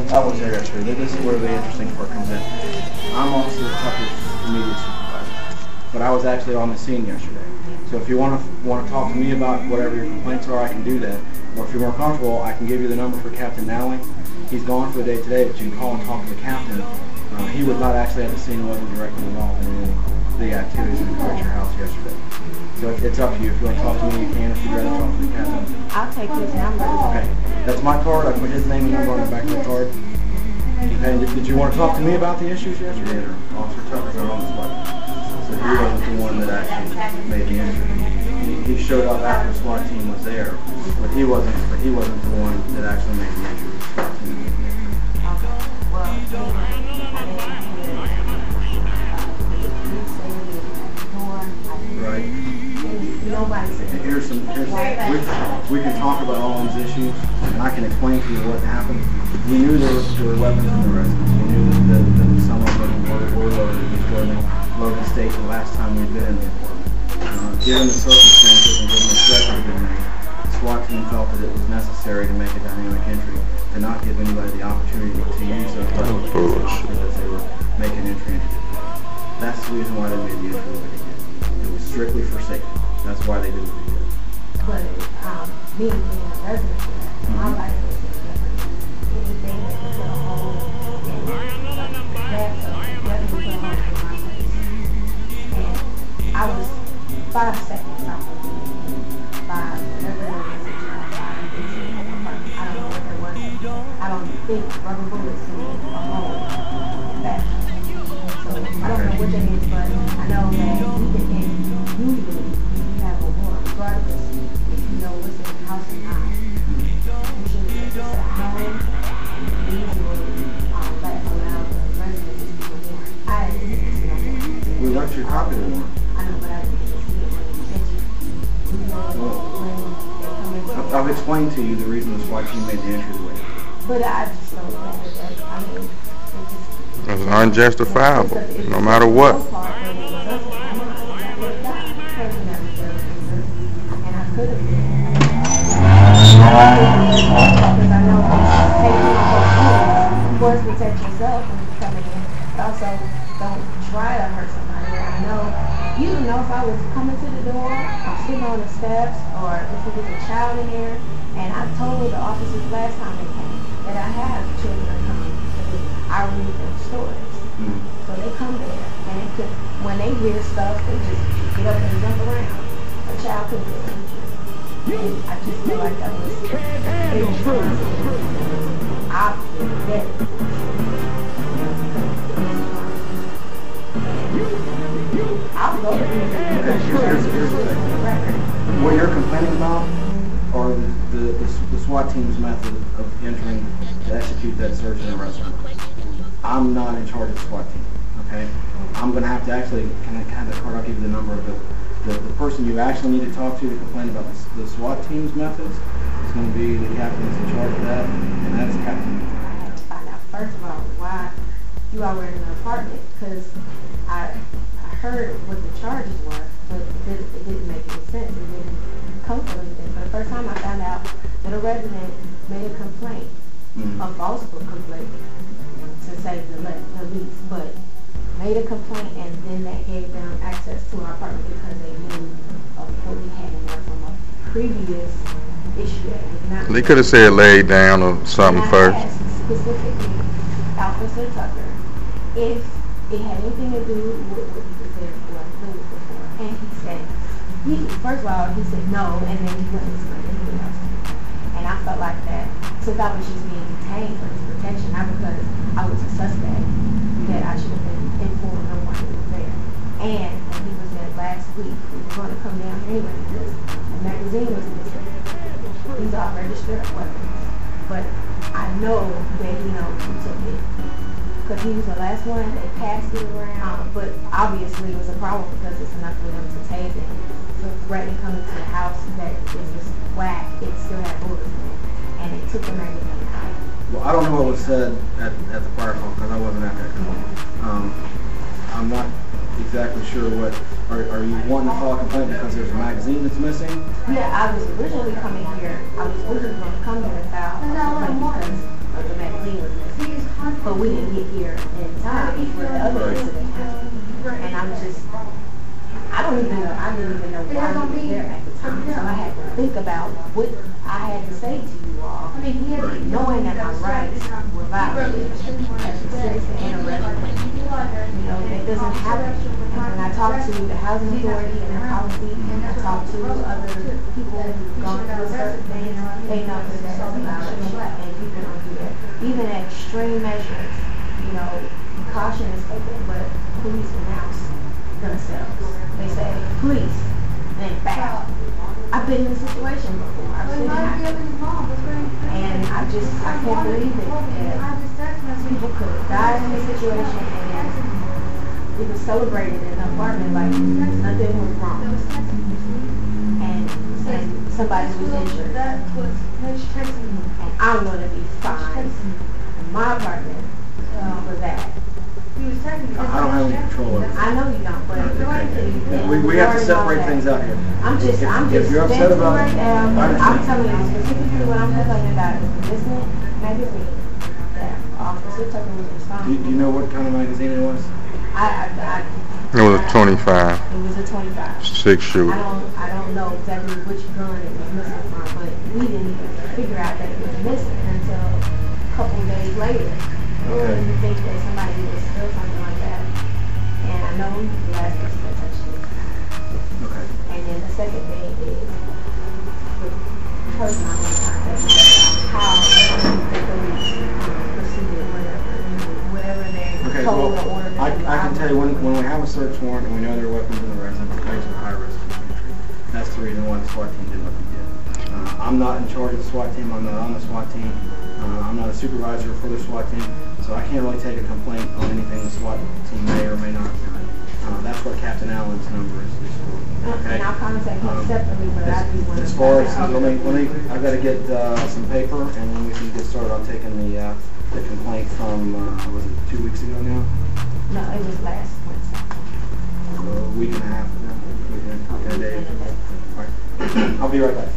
I was there yesterday. This is where the interesting part comes in. I'm also Tucker's immediate supervisor, but I was actually on the scene yesterday. So if you want to talk to me about whatever your complaints are, I can do that. Or if you're more comfortable, I can give you the number for Captain Nally. He's gone for the day today, but you can call and talk to the captain. He was not actually at the scene and wasn't directly involved in any of the activities in your house yesterday. So it's up to you. If you want to talk to me, you can. If you'd rather talk to the captain. I'll take his number. Okay. That's my card. I put his name and number on the back of the card. Okay. Did you want to talk to me about the issues yesterday, or Officer Tucker's on the spot? So he wasn't the one that actually made the entry. He showed up after the SWAT team was there, but he wasn't the one that actually made the entry. The SWAT team. Right. We can talk about all these issues, and I can explain to you what happened. We knew there were weapons in the residence. We knew that some of them were loaded in this building, loaded state the last time we'd been in the apartment. Given the circumstances and given the threat that had been made, the SWAT team felt that it was necessary to make a dynamic entry, to not give anybody the opportunity to use those weapons as they were making entry into the apartment. That's the reason why they made the entry what they did. It was strictly for safety. That's why they did what they did. But me being a resident here, my life was different. Anything that could put a hole in that definitely put a hole in my face. And I was 5 seconds out of it. By whatever it was, I don't know what it was. I don't think rubber bullets can make a hole that. So I don't know what that is, but I know that usually you have a warrant regardless if you know what's in the house or not. Usually it's at home, and usually that allow the residents to do a warrant. I didn't see a warrant. We left your copy of the warrant. I know, but I didn't see it when they come in. I've explained to you the reason the SWAT team made the entry the way. But I just don't think that, I mean, it's unjustifiable, no matter what. Of course, protect yourself when you're coming in, but also don't try to hurt somebody. I know, you don't know if I was coming to the door, or sitting on the steps, or if there was a child in there, and I told the officers last time they came that I have children coming because I read their stories. So they come there, and they could, when they hear stuff, they just get up and jump around. A child could get injured. And I just feel like that was I'll go here's the thing. What you're complaining about are the SWAT team's method of entering to execute that search and arrest warrant. I'm not in charge of the SWAT team, okay? I'm going to have to actually, I'll give you the number of the person you actually need to talk to complain about the SWAT team's methods. It's going to be the captain that's in charge of that, and that's Captain. Find out first of all why you all were in an apartment, because I heard what the charges were, but it didn't make any sense. It didn't come from anything. For the first time, I found out that a resident made a complaint, a false complaint, to say the least, but made a complaint, and then that gave them access to our apartment because they knew of what we had in there from a previous issue. They could have said lay down or something first. Specifically, Officer Tucker, if it had anything to do with what he was there for, and he said, first of all, he said no, and then he wouldn't explain anything else. And I felt like that, since I was just being detained for his protection, not because I was a suspect, that I should have been informed no one was there. And when he was there last week, we were going to come down here anyway because the magazine was missing. These are registered weapons. But I know that he knows who took it. Because he was the last one, they passed it around. But obviously it was a problem because it's enough for them to take it. ready to come into the house that is just whack, it still had bullets in it, and they took the magazine out. Well, I don't know what was said at the fire call because I wasn't at that call. I'm not exactly sure what. Are you wanting to file a complaint because there's a magazine that's missing? Yeah, I was originally coming here. I was originally going to come here and file a complaint because the magazine was missing, but we didn't get here in time for the other incident happened. And I was just, I didn't even know why I was there at the time. So I had to think about what I had to say to you all, knowing that my rights were violated as a citizen and a resident. You know, that doesn't happen. And when I talk to the housing authority and their policy, and I talk to other people who've gone through certain things, they know that that's a violation, and people don't do that. Even extreme measures, you know, caution is taken, but police announce themselves. They say, police, then bam. I've been in a situation before. I've seen it happen. And I can't believe it. People could have died in this situation and it was celebrated in an apartment like nothing was wrong. And somebody was injured. And I'm going to be fined in my apartment for that. I don't have any control over it. I know you don't, but We have to separate things out here. I'm just if you're upset about right now. I'm telling you specifically what I'm complaining about is the Business magazine that Officer Tucker was responsible. Do you know what kind of magazine it was? It was a 25. It was a 25. 6 shooter. I don't know exactly which gun it was missing from, but we didn't even figure out that it was missing until a couple days later. Okay. You think that somebody would steal something like that. And I know the last person that touched it. Okay. And then the second thing is the person I'm in contact with, how the police proceeded, whatever they told or ordered. I can tell you when we have a search warrant and we know there are weapons in the residence, it makes it high risk for entry. That's the reason why the SWAT team did what they did. I'm not in charge of the SWAT team. I'm not on the SWAT team. I'm not a supervisor for the SWAT team, so I can't really take a complaint on anything the SWAT team may or may not do. That's what Captain Allen's number is for. Okay? And I'll contact him separately, but I do want to. As far as I've got to get some paper, and then we can get started on taking the complaint from was it 2 weeks ago now? No, it was last Wednesday. So a week and a half ago. Okay, all right. I'll be right back.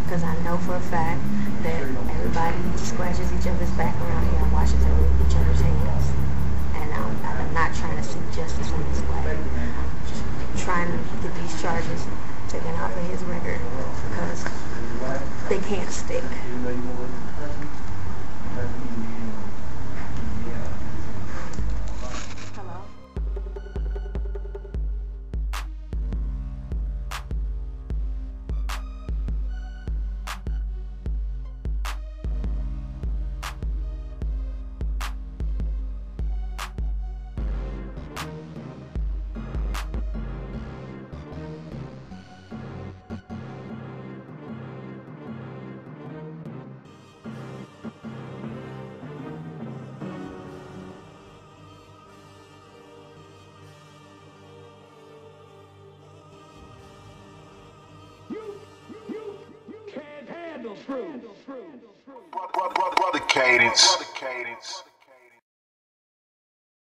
Because I know for a fact that everybody scratches each other's back around here and washes each other's hands. And I'm not trying to seek justice in this way. I'm just trying to get these charges taken off of his record because they can't stick. Brother Cadence.